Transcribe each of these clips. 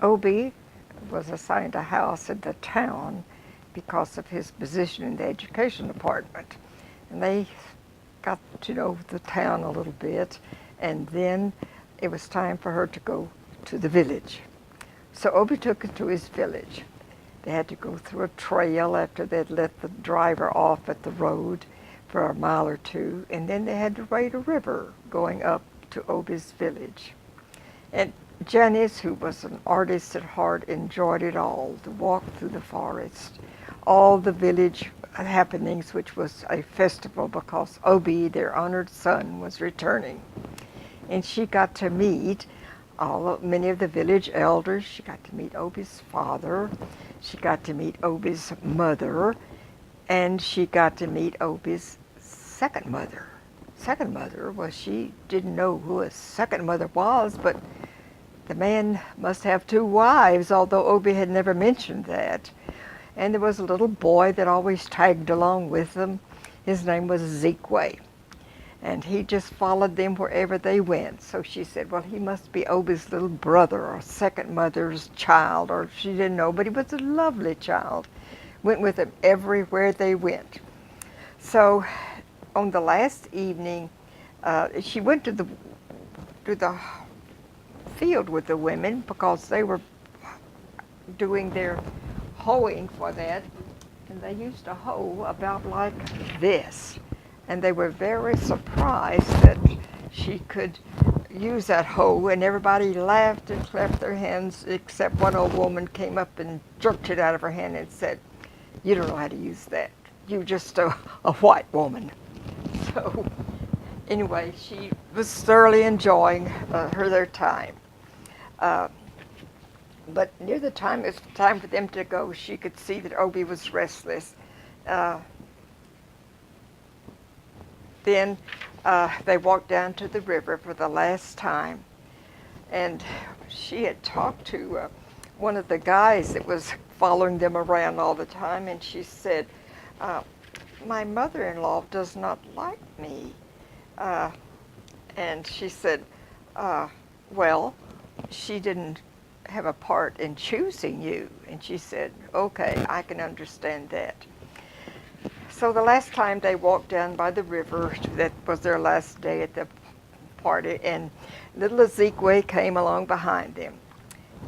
Obi was assigned a house in the town because of his position in the education department. And they got to know the town a little bit, and then it was time for her to go to the village. So Obi took her to his village. They had to go through a trail after they'd let the driver off at the road for a mile or two, and then they had to wade a river going up to Obi's village. And Janice, who was an artist at heart, enjoyed it all, the walk through the forest, all the village happenings, which was a festival because Obi, their honored son, was returning. And she got to meet many of the village elders. She got to meet Obi's father. She got to meet Obi's mother. And she got to meet Obi's second mother. Second mother, well, she didn't know who a second mother was, but the man must have two wives, although Obi had never mentioned that. And there was a little boy that always tagged along with them. His name was Zekwe. And he just followed them wherever they went. So she said, well, he must be Obi's little brother or second mother's child, or she didn't know, but he was a lovely child. Went with them everywhere they went. So on the last evening, she went to the field with the women because they were doing their hoeing for that, and they used to hoe about like this, and they were very surprised that she could use that hoe, and everybody laughed and clapped their hands except one old woman came up and jerked it out of her hand and said, "You don't know how to use that. You're just a white woman." So anyway, she was thoroughly enjoying their time. But near the time it was time for them to go, she could see that Obi was restless. Then they walked down to the river for the last time, and she had talked to one of the guys that was following them around all the time, and she said, "My mother-in-law does not like me." And she said, "Well, she didn't have a part in choosing you." And she said, "Okay, I can understand that." So the last time they walked down by the river, that was their last day at the party, and little Ezekwe came along behind them.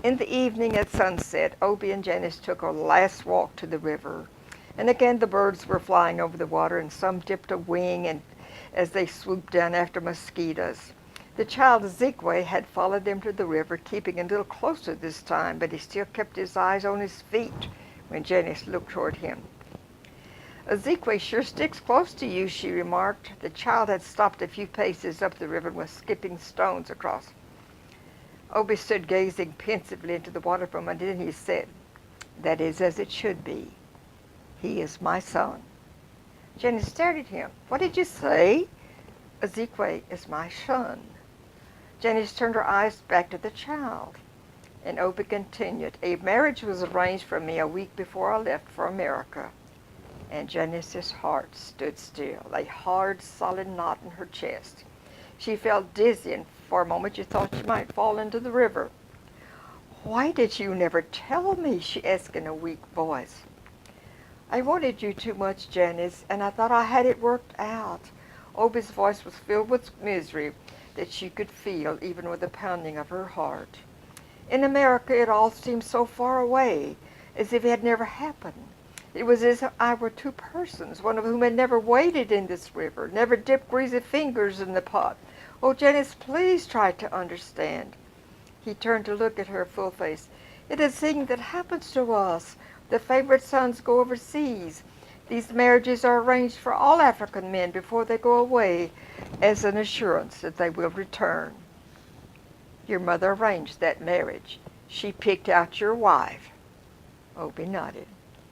In the evening at sunset, Obi and Janice took a last walk to the river. And again the birds were flying over the water, and some dipped a wing and as they swooped down after mosquitoes. The child Ezekwe had followed them to the river, keeping a little closer this time, but he still kept his eyes on his feet when Janice looked toward him. "Ezekwe sure sticks close to you," she remarked. The child had stopped a few paces up the river and was skipping stones across. Obi stood gazing pensively into the water for a moment, and then he said, "That is as it should be. He is my son." Janice stared at him. "What did you say?" "Ezekwe is my son." Janice turned her eyes back to the child, and Obi continued, "A marriage was arranged for me a week before I left for America." And Janice's heart stood still, a hard, solid knot in her chest. She felt dizzy, and for a moment she thought she might fall into the river. "Why did you never tell me?" she asked in a weak voice. "I wanted you too much, Janice, and I thought I had it worked out." Obi's voice was filled with misery that she could feel even with the pounding of her heart. "In America it all seemed so far away, as if it had never happened. It was as if I were two persons, one of whom had never waded in this river, never dipped greasy fingers in the pot. Oh, Janice, please try to understand." He turned to look at her full face. "It is a thing that happens to us. The favorite sons go overseas. These marriages are arranged for all African men before they go away as an assurance that they will return. Your mother arranged that marriage. She picked out your wife." Obi nodded.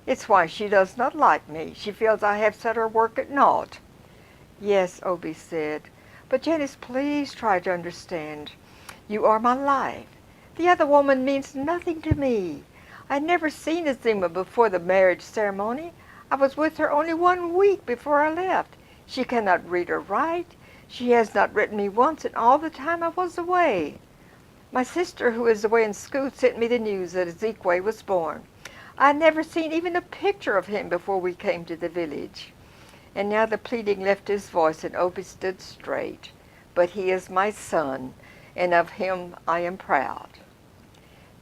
"It's why she does not like me. She feels I have set her work at naught." "Yes," Obi said, "but Janice, please try to understand. You are my life. The other woman means nothing to me. I had never seen Azima before the marriage ceremony. I was with her only 1 week before I left. She cannot read or write. She has not written me once in all the time I was away." My sister, who is away in school, sent me the news that Ezekiel was born. I had never seen even a picture of him before we came to the village. And now the pleading left his voice, and Obie stood straight. But he is my son, and of him I am proud.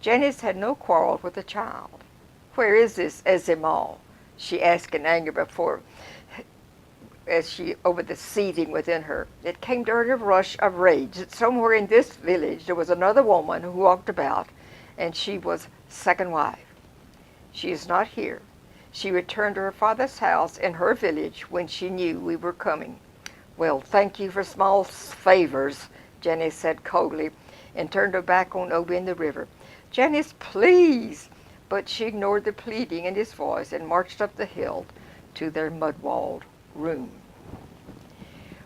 Janice had no quarrel with the child. Where is this Ezimal? She asked in anger before, as she over the seething within her. It came to her in a rush of rage that somewhere in this village there was another woman who walked about, and she was second wife. She is not here. She returned to her father's house in her village when she knew we were coming. Well, thank you for small favors, Janice said coldly, and turned her back on Obie in the river. Janice, please! But she ignored the pleading in his voice and marched up the hill to their mud-walled room.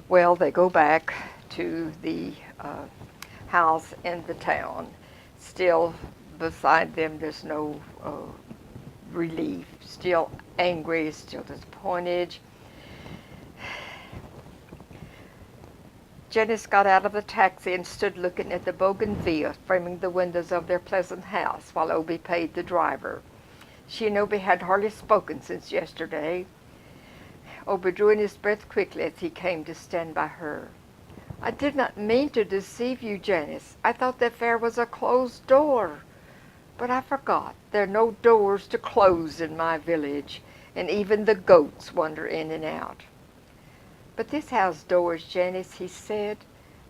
Well, they go back to the house in the town. Still beside them, there's no relief. Still angry, still disappointed. Janice got out of the taxi and stood looking at the bougainvillea framing the windows of their pleasant house while Obie paid the driver. She and Obie had hardly spoken since yesterday. Obie drew in his breath quickly as he came to stand by her. I did not mean to deceive you, Janice. I thought the affair was a closed door. But I forgot. There are no doors to close in my village, and even the goats wander in and out. But this has doors, Janice, he said,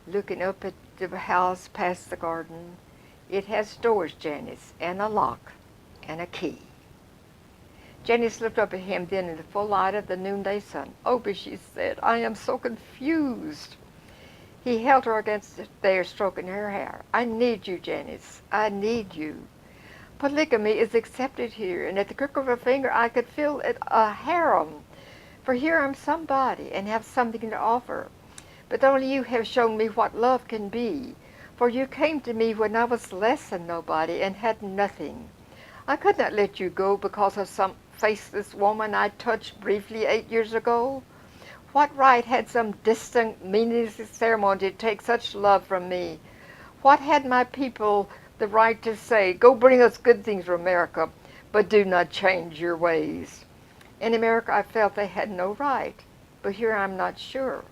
looking up at the house past the garden. It has doors, Janice, and a lock, and a key. Janice looked up at him then in the full light of the noonday sun. Obie, she said, I am so confused. He held her against there, stroking her hair. I need you, Janice. I need you. Polygamy is accepted here, and at the crook of a finger I could feel it a harem. For here I'm somebody and have something to offer. But only you have shown me what love can be. For you came to me when I was less than nobody and had nothing. I could not let you go because of some faceless woman I touched briefly 8 years ago. What right had some distant, meaningless ceremony to take such love from me? What had my people the right to say, go bring us good things from America, but do not change your ways? In America, I felt they had no right, but here I'm not sure.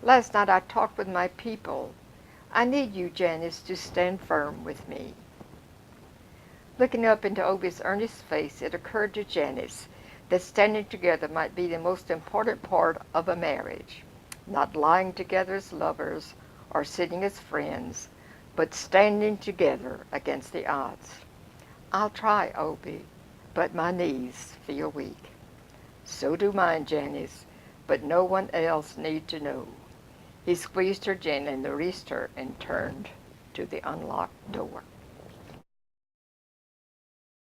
Last night I talked with my people. I need you, Janice, to stand firm with me. Looking up into Obie's earnest face, it occurred to Janice that standing together might be the most important part of a marriage. Not lying together as lovers or sitting as friends, but standing together against the odds. I'll try, Obie, but my knees feel weak. So do mine, Janice, but no one else need to know. He squeezed her gently and released her and turned to the unlocked door.